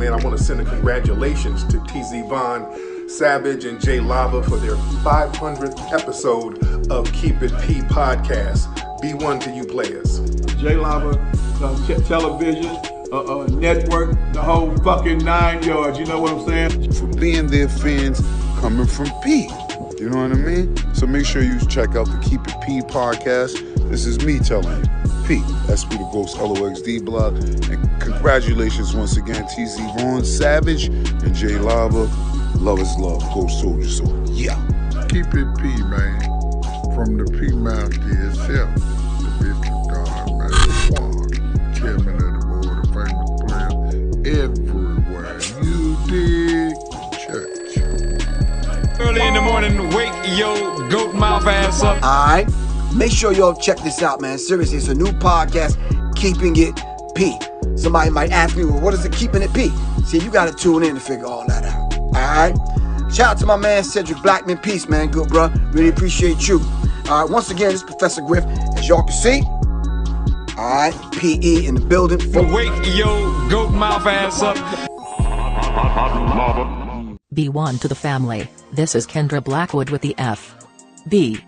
man, I want to send a congratulations to TZ Von Savage and Jay Lava for their 500th episode of Keep It P podcast. B1 to you players. Jay Lava, television, network, the whole fucking 9 yards, you know what I'm saying? For being their fans coming from P. You know what I mean? So make sure you check out the Keep It P podcast. This is me telling you. P, SP the Ghost LOXD blog. And congratulations once again, TZ Von Savage and Jay Lava. Love is love. Ghost Soldier Soul. Yeah. Keep it P, man. From the P Master itself. The Bishop God, man. Chairman of the board, the famous player. Everywhere. You dig? Church. Early in the morning, wake your goat mouth ass up. Alright. Make sure y'all check this out, man. Seriously, it's a new podcast, Keeping It P. Somebody might ask me, well, what is it Keeping It P? See, you gotta tune in to figure all that out. Alright? Shout out to my man, Cedric Blackman. Peace, man. Good, bro. Really appreciate you. Alright, once again, this is Professor Griff. As y'all can see, alright, PE in the building. Wake your goat mouth ass up. B1 to the family. This is Kendra Blackwood with the FBA.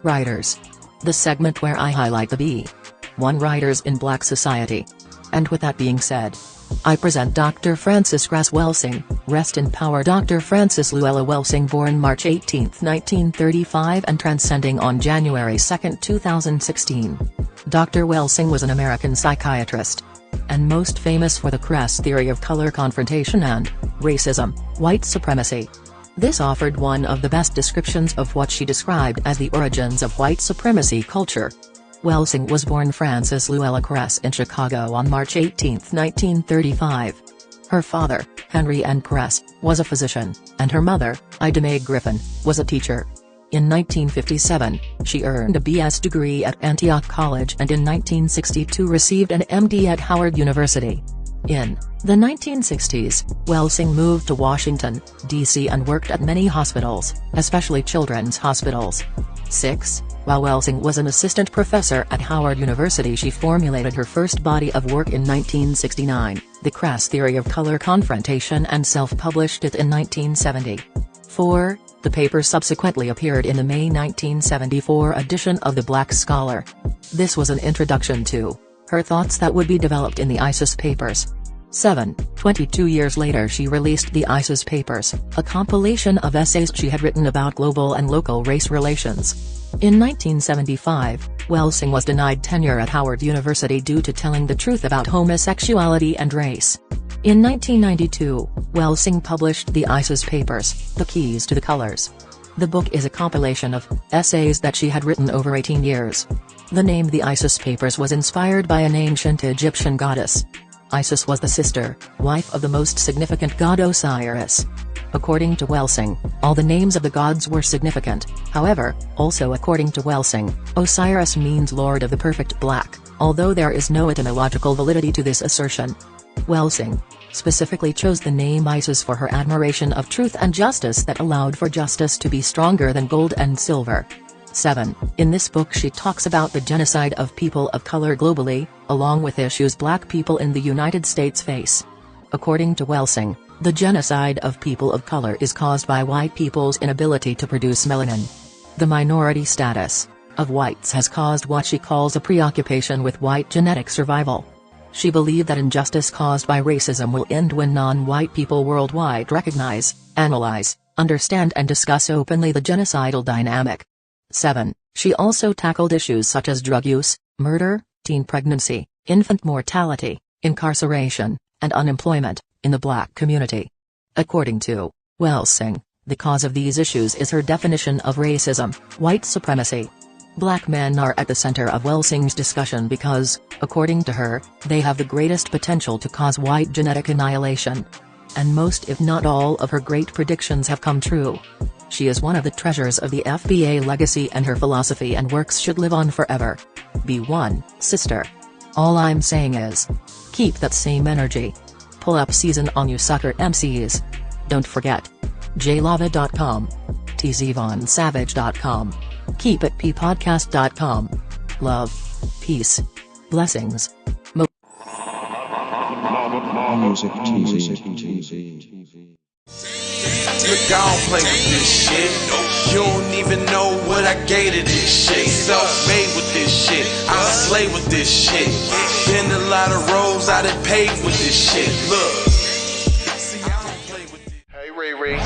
Writers. The segment where I highlight the B1 writers in Black society. And with that being said, I present Dr. Frances Cress Welsing. Rest in power Dr. Frances Luella Welsing, born March 18, 1935 and transcending on January 2, 2016. Dr. Welsing was an American psychiatrist, and most famous for the Cress Theory of Color-Confrontation and racism, white supremacy. This offered one of the best descriptions of what she described as the origins of white supremacy culture. Welsing was born Frances Luella Cress in Chicago on March 18, 1935. Her father, Henry N. Cress, was a physician, and her mother, Mae Griffen, was a teacher. In 1957, she earned a B.S. degree at Antioch College and in 1962 received an M.D. at Howard University. In the 1960s, Welsing moved to Washington, D.C. and worked at many hospitals, especially children's hospitals. 6. While Welsing was an assistant professor at Howard University, she formulated her first body of work in 1969, the Cress Theory of Color-Confrontation, and self-published it in 1970. 4. The paper subsequently appeared in the May 1974 edition of the Black Scholar. This was an introduction to her thoughts that would be developed in the ISIS Papers. 7. 22 years later she released the ISIS Papers, a compilation of essays she had written about global and local race relations. In 1975, Welsing was denied tenure at Howard University due to telling the truth about homosexuality and race. In 1992, Welsing published the ISIS Papers, The Keys to the Colors. The book is a compilation of essays that she had written over 18 years. The name The ISIS Papers was inspired by an ancient Egyptian goddess. Isis was the sister, wife of the most significant god Osiris. According to Welsing, all the names of the gods were significant. However, also according to Welsing, Osiris means Lord of the Perfect Black, although there is no etymological validity to this assertion. Welsing specifically chose the name Isis for her admiration of truth and justice that allowed for justice to be stronger than gold and silver. 7. In this book she talks about the genocide of people of color globally, along with issues Black people in the United States face. According to Welsing, the genocide of people of color is caused by white people's inability to produce melanin. The minority status of whites has caused what she calls a preoccupation with white genetic survival. She believed that injustice caused by racism will end when non-white people worldwide recognize, analyze, understand and discuss openly the genocidal dynamic. 7. She also tackled issues such as drug use, murder, teen pregnancy, infant mortality, incarceration, and unemployment in the Black community. According to Welsing, the cause of these issues is her definition of racism, white supremacy. Black men are at the center of Welsing's discussion because, according to her, they have the greatest potential to cause white genetic annihilation. And most if not all of her great predictions have come true. She is one of the treasures of the FBA legacy and her philosophy and works should live on forever. B1, sister. All I'm saying is, keep that same energy. Pull up season on you sucker MCs. Don't forget. jlava.com. tzvonsavage.com. keepitppodcast.com. Love. Peace. Blessings. Music TV. Look, I don't play with this shit. You don't even know what I gave to this shit. Self-made with this shit. I slay with this shit. Been a lot of roads I done paved with this shit. Look. See, I don't play with this. Hey, Riri.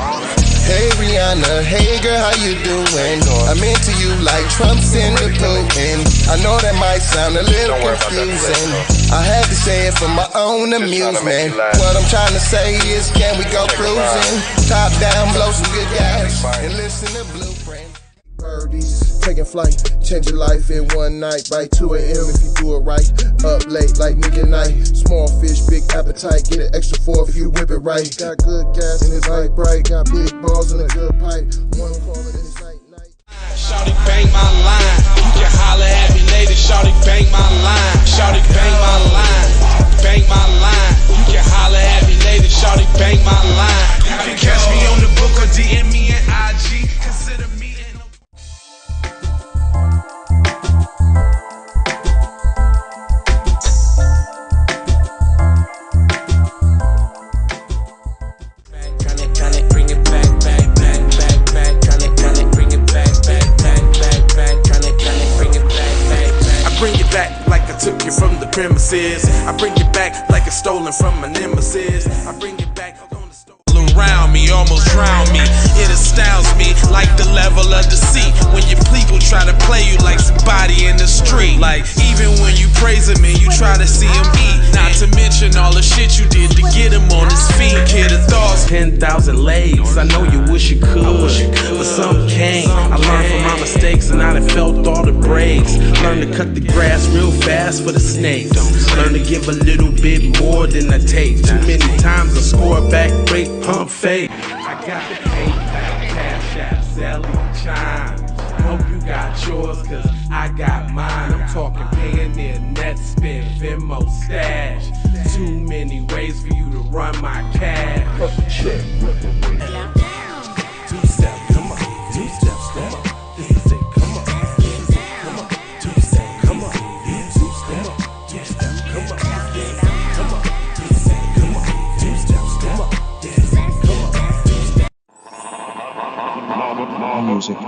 Hey, Rihanna. Hey, girl, how you doing? I'm into you like Trump's into Putin. I know that might sound a little confusing. I had to say it for my own amusement. What I'm trying to say is, can we go cruising? Top down, blow some good gas, and listen to Blueprint. Birdies, taking flight, change your life in one night. By 2 a.m. if you do it right. Up late like nigga night. Small fish, big appetite. Get an extra 4 if you whip it right. Got good gas and it's light bright. Got big balls and a good pipe. One call it and it's night. Shawty bang my line. You can holler at me later. Shawty bang my line. Shawty bang my line. Bang my line. You can holler at me later. Shawty bang my line. You can catch me on the book or DM me at IG. Consider me in the bring it back, back, back, back, back. Bring it back, back, back, back, back. Bring it back, back, back. I bring it back like I took it from the premises. I bring it back like it's stolen from my nemesis. I bring it back on the store. Around me, almost drown me. It astounds me like the level of deceit. When your people try to play you like somebody in the street. Like even when you praise him and you try to see him eat. Not to mention all the shit you did to get him on his feet. Kid of thoughts, 10,000 legs. I know you wish you could, but some can't. I learned from my mistakes and I done felt all the breaks. Learn to cut the grass real fast for the snakes. Learn to give a little bit more than I take. Too many times I score back, break, pump, fake. I got the PayPal, Cash App, Zelle, Chime. Hope you got yours, cause I got mine. I'm talking Payoneer, Netspend, Venmo, Stash. Too many ways for you to run my cash.